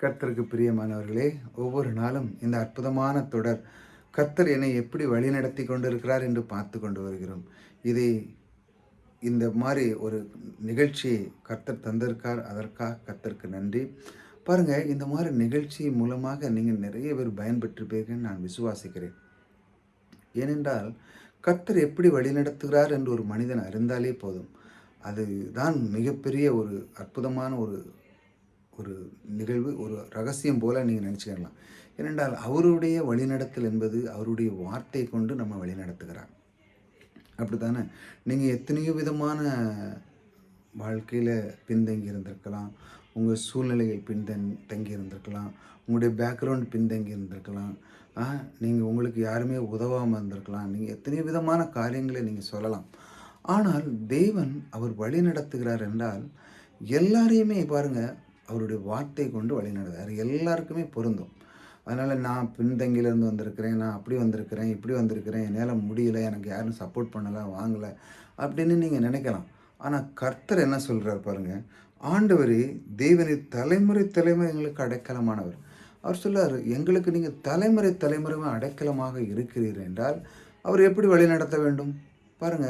கர்த்தருக்கு பிரியமானவர்களே, ஒவ்வொரு நாளும் இந்த அற்புதமான தொடர் கர்த்தர் என்னை எப்படி வழிநடத்தி கொண்டிருக்கிறார் என்று பார்த்து கொண்டு வருகிறோம். இதை இந்த மாரி ஒரு நிகழ்ச்சியை கர்த்தர் தந்திருக்கார். அதற்காக கர்த்தருக்கு நன்றி. பாருங்க, இந்த மாரி நிகழ்ச்சி மூலமாக நீங்க நிறைய பேர் பயன்பெற்றிருப்பீர்கள்ன்னு நான் விசுவாசிக்கிறேன். ஏனென்றால், கர்த்தர் எப்படி வழிநடத்துகிறார் என்று ஒரு மனிதன் அறிந்தாலே போதும். அதுதான் மிகப்பெரிய ஒரு அற்புதமான ஒரு ஒரு நிகழ்வு, ஒரு ரகசியம் போல நீங்க நினைச்சுக்கலாம். ஏனென்றால், அவருடைய வழிநடத்தல் என்பது அவருடைய வார்த்தை கொண்டு நம்ம வழிநடத்துகிறார். அப்படித்தானே? நீங்க எத்தனையோ விதமான வாழ்க்கையில பின்தங்கி இருந்திருக்கலாம். உங்க சூழ்நிலைகள் தங்கி இருந்திருக்கலாம். உங்களுடைய பேக்ரவுண்ட் பின்தங்கி இருந்திருக்கலாம். ஆ நீங்க உங்களுக்கு யாருமே உதவாம இருந்திருக்கலாம். நீங்க எத்தனையோ விதமான காரியங்களை நீங்க சொல்லலாம். ஆனால் தேவன் அவர் வழி நடத்துகிறார் என்றால், எல்லாரையுமே பாருங்க, அவருடைய வார்த்தை கொண்டு வழிநடத்துறார். எல்லாருக்குமே பொருந்தும். அதனால நான் பின்தங்கியிலேருந்து வந்திருக்கிறேன், நான் அப்படி வந்திருக்கிறேன், இப்படி வந்திருக்கிறேன், என்னால முடியல, எனக்கு யாரும் சப்போர்ட் பண்ணல, வாங்கல அப்படின்னு நீங்க நினைக்கலாம். ஆனா கர்த்தர் என்ன சொல்றார் பாருங்க. ஆண்டவரே தேவனீர் தலைமுறை தலைமுறை எங்களுக்கு அடைக்கலமானவர். அவர் சொல்றாரு, எங்களுக்கு நீங்க தலைமுறை தலைமுறைமா அடைக்கலமாக இருக்கிறீர் என்றால், அவர் எப்படி வழிநடத்த வேண்டும்? பாருங்க,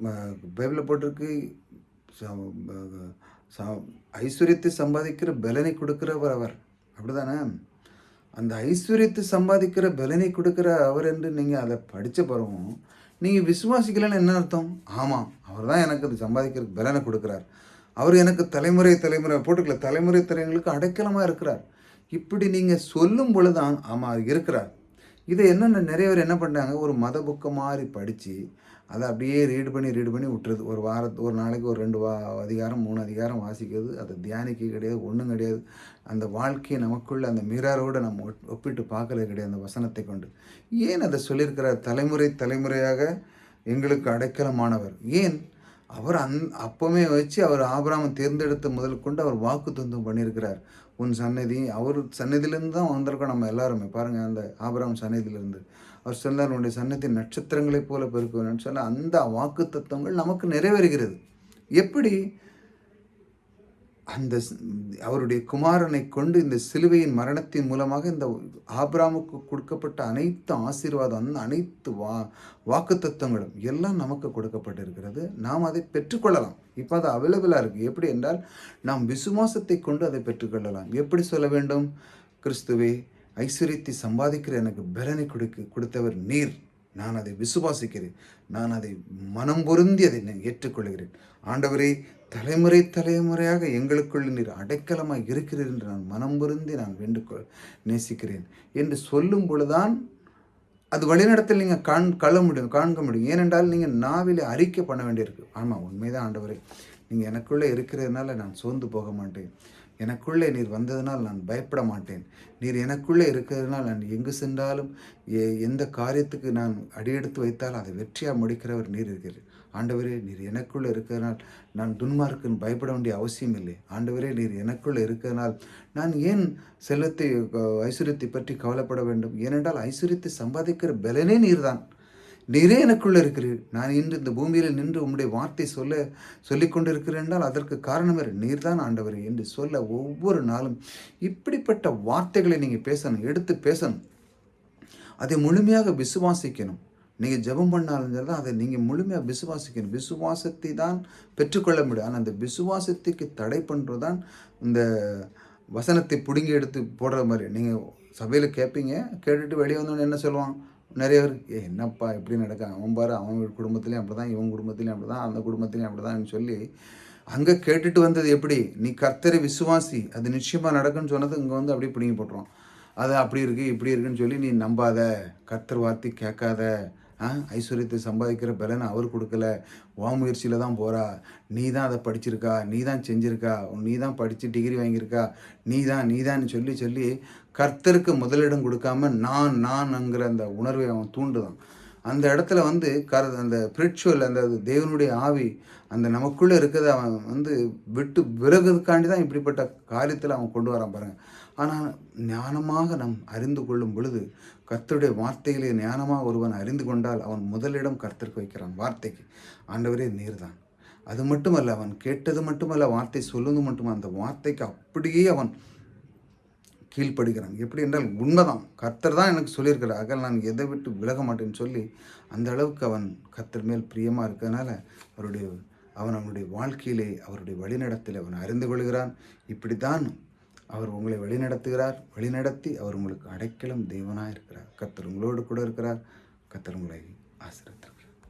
ம பைபிள்ல போட்டிருக்கு, ச ப ச ஐஸ்வரியத்தை சம்பாதிக்கிற பெலனை கொடுக்கிறவர் அவர். அப்படிதானே? அந்த ஐஸ்வரியத்தை சம்பாதிக்கிற பெலனை கொடுக்கிற அவர் என்று நீங்க அத படிச்ச பிறகும், நீங்க விசுவாசிக்கலன்னு என்ன அர்த்தம்? ஆமா, அவர் தான் எனக்கு அது சம்பாதிக்கிறதுக்கு பெலன கொடுக்கிறார். அவர் எனக்கு தலைமுறை தலைமுறை போட்டுக்கல, தலைமுறை தலைமுறைகளுக்கு அடைக்கலமா இருக்கிறார். இப்படி நீங்க சொல்லும் பொழுதுதான், ஆமா இருக்கிறார். இதை என்னென்ன நிறைய பேர் என்ன பண்றாங்க, ஒரு மத புக்க மாரி படிச்சு, அத அப்படியே ரீட் பண்ணி விட்டுறது. ஒரு நாளைக்கு ஒரு 2 அதிகாரம், 3 அதிகாரம் வாசிக்கிறது. அத தியானிக்க கிடையாது, ஒண்ணும் கிடையாது. அந்த வாழ்க்கைய நமக்குள்ள அந்த மிரரோட நம்ம ஒப்பிட்டு பார்க்கறது கிடையாது அந்த வசனத்தை கொண்டு. ஏன் அத சொல்லியிருக்கிறார்? தலைமுறை தலைமுறையாக எங்களுக்கு அடைக்கலமானவர். ஏன்? அவர் அப்பமே வச்சு அவர் ஆபிரகாமை தேர்ந்தெடுத்த முதல் கொண்டு அவர் வாக்குத்தத்தம் பண்ணியிருக்கிறார். உன் சன்னதி அவர் சன்னதியிலிருந்து தான் வந்திருக்கோம் நம்ம எல்லாருமே. பாருங்க, அந்த ஆபிரகாம் சன்னதியிலிருந்து. அவர் சொன்னார், உன்னுடைய சன்னதி நட்சத்திரங்களைப் போல பெருக்குவேன்னு சொன்ன அந்த வாக்குத்தத்தங்கள் நமக்கு நிறைவேறுகிறது. எப்படி? அந்த அவருடைய குமாரனை கொண்டு இந்த சிலுவையின் மரணத்தின் மூலமாக இந்த ஆபிரகாமுக்கு கொடுக்கப்பட்ட அனைத்து ஆசீர்வாதம், அந்த அனைத்து வாக்குத்தத்தங்களும் எல்லாம் நமக்கு கொடுக்கப்பட்டிருக்கிறது. நாம் அதை பெற்றுக்கொள்ளலாம். இப்போ அது அவைலபிளாக இருக்குது. எப்படி என்றால், நாம் விசுவாசத்தை கொண்டு அதை பெற்றுக்கொள்ளலாம். எப்படி சொல்ல வேண்டும்? கிறிஸ்துவே, ஐஸ்வர்யத்தை சம்பாதிக்கிற எனக்கு பலனை கொடுத்தவர் நீர். நான் அதை விசுவாசிக்கிறேன். நான் அதை மனம் பொருந்தி அதை நான் ஏற்றுக்கொள்கிறேன். ஆண்டவரே, தலைமுறை தலைமுறையாக எங்களுக்குள் நீர் அடைக்கலமாக இருக்கிறீர் என்று நான் மனம் பொருந்தி நான் நேசிக்கிறேன் என்று சொல்லும் பொழுதுதான் அது வழிநடத்தல் நீங்கள் காண்க முடியும். ஏனென்றால் நீங்கள் நாவிலே அறிக்கை பண்ண வேண்டியிருக்கு. ஆமாம், உண்மைதான் ஆண்டவரே, நீங்கள் எனக்குள்ளே இருக்கிறதுனால நான் சோர்ந்து போக மாட்டேன். எனக்குள்ளே நீர் வந்ததனால் நான் பயப்பட மாட்டேன். நீர் எனக்குள்ளே இருக்கிறதுனால் நான் எங்கு சென்றாலும் எந்த காரியத்துக்கு நான் அடியெடுத்து வைத்தாலும் அதை வெற்றியாக முடிக்கிறவர் நீர் இருக்கிறீர். ஆண்டவரே, நீர் எனக்குள்ளே இருக்கிறதுனால் நான் துன்மார்க்குன்னு பயப்பட வேண்டிய அவசியம் இல்லை. ஆண்டவரே, நீர் எனக்குள்ளே இருக்கிறதுனால் நான் ஏன் செல்வத்தை ஐஸ்வர்யத்தை பற்றி கவலைப்பட வேண்டும்? ஏனென்றால் ஐஸ்வர்யத்தை சம்பாதிக்கிற பலனே நீர்தான். நீரே எனக்குள்ளே இருக்கிறீர். நான் இன்று இந்த பூமியில் நின்று உம்முடைய வார்த்தை சொல்லிக் கொண்டிருக்கிறேன் என்றால் அதற்கு காரணம் நீர்தான் ஆண்டவரே என்று சொல்ல ஒவ்வொரு நாளும் இப்படிப்பட்ட வார்த்தைகளை நீங்கள் பேசணும், எடுத்து பேசணும். அதை முழுமையாக விசுவாசிக்கணும். நீங்கள் ஜெபம் பண்ணாலும் தான் அதை நீங்கள் முழுமையாக விசுவாசிக்கணும். விசுவாசத்தை தான் பெற்றுக்கொள்ள முடியும். ஆனால் அந்த விசுவாசத்துக்கு தடை பண்ணுறது தான் இந்த வசனத்தை பிடுங்கி எடுத்து போடுற மாதிரி. நீங்கள் சபையில் கேட்பீங்க, கேட்டுட்டு வெளியே வந்தோன்னு என்ன சொல்லுவான்? நிறைய பேர், என்னப்பா எப்படி நடக்க, அவன் பாரு, அவன் குடும்பத்துலேயும் அப்படி தான், இவன் குடும்பத்துலேயும் அப்படி தான், அந்த குடும்பத்துலேயும் அப்படி தான்னு சொல்லி அங்கே கேட்டுட்டு வந்தது எப்படி? நீ கர்த்தரை விசுவாசி, அது நிச்சயமாக நடக்குன்னு சொன்னது இங்கே வந்து அப்படியே பிடிங்கி போட்டுருவான். அது அப்படி இருக்குது இப்படி இருக்குன்னு சொல்லி நீ நம்பாத, கர்த்தர் வார்த்தை கேட்காத. ஐஸ்வர்யத்தை சம்பாதிக்கிற பலனை அவர் கொடுக்கல, முயற்சியில் தான் போகிறா. நீ தான் அதை படிச்சிருக்கா, நீ தான் செஞ்சுருக்கா, நீ தான் படித்து டிகிரி வாங்கியிருக்கா, நீ தான் சொல்லி சொல்லி கர்த்தருக்கு முதலிடம் கொடுக்காம நான்ங்கிற அந்த உணர்வை அவன் தூண்டுதான். அந்த இடத்துல வந்து அந்த ஸ்பிரிச்சுவல், அந்த தேவனுடைய ஆவி அந்த நமக்குள்ளே இருக்கிறத அவன் வந்து விட்டு விலகுறதுக்காண்டி தான் இப்படிப்பட்ட காரியத்தில் அவன் கொண்டு வரான் பாருங்கள். ஆனால் ஞானமாக நாம் அறிந்து கொள்ளும் பொழுது, கர்த்தருடைய வார்த்தைகளை ஞானமாக ஒருவன் அறிந்து கொண்டால் அவன் முதலிடம் கர்த்தருக்கு வைக்கிறான் வார்த்தைக்கு. ஆண்டவரே நீர்தான். அது மட்டுமல்ல, அவன் கேட்டது மட்டுமல்ல, வார்த்தை சொல்லுவது மட்டுமல்ல, அந்த வார்த்தைக்கு அப்படியே அவன் கீழ்ப்படுகிறான். எப்படி என்றால் உண்மைதான். கர்த்தர் தான் எனக்கு சொல்லியிருக்கிறார். ஆகையால் நான் எதை விட்டு விலக மாட்டேன்னு சொல்லி, அந்த அளவுக்கு அவன் கர்த்தர் மேல் பிரியமா இருக்கிறதுனால, அவனுடைய வாழ்க்கையிலே அவருடைய வழிநடத்தலை அவன் அறிந்து கொள்கிறான். இப்படித்தான் அவர் உங்களை வழிநடத்துகிறார். வழிநடத்தி அவர் உங்களுக்கு அடைக்கலம் தேவனாய் இருக்கிறார். கர்த்தர் உங்களோடு கூட இருக்கிறார். கர்த்தர் உங்களை ஆசீர்வதிப்பார்.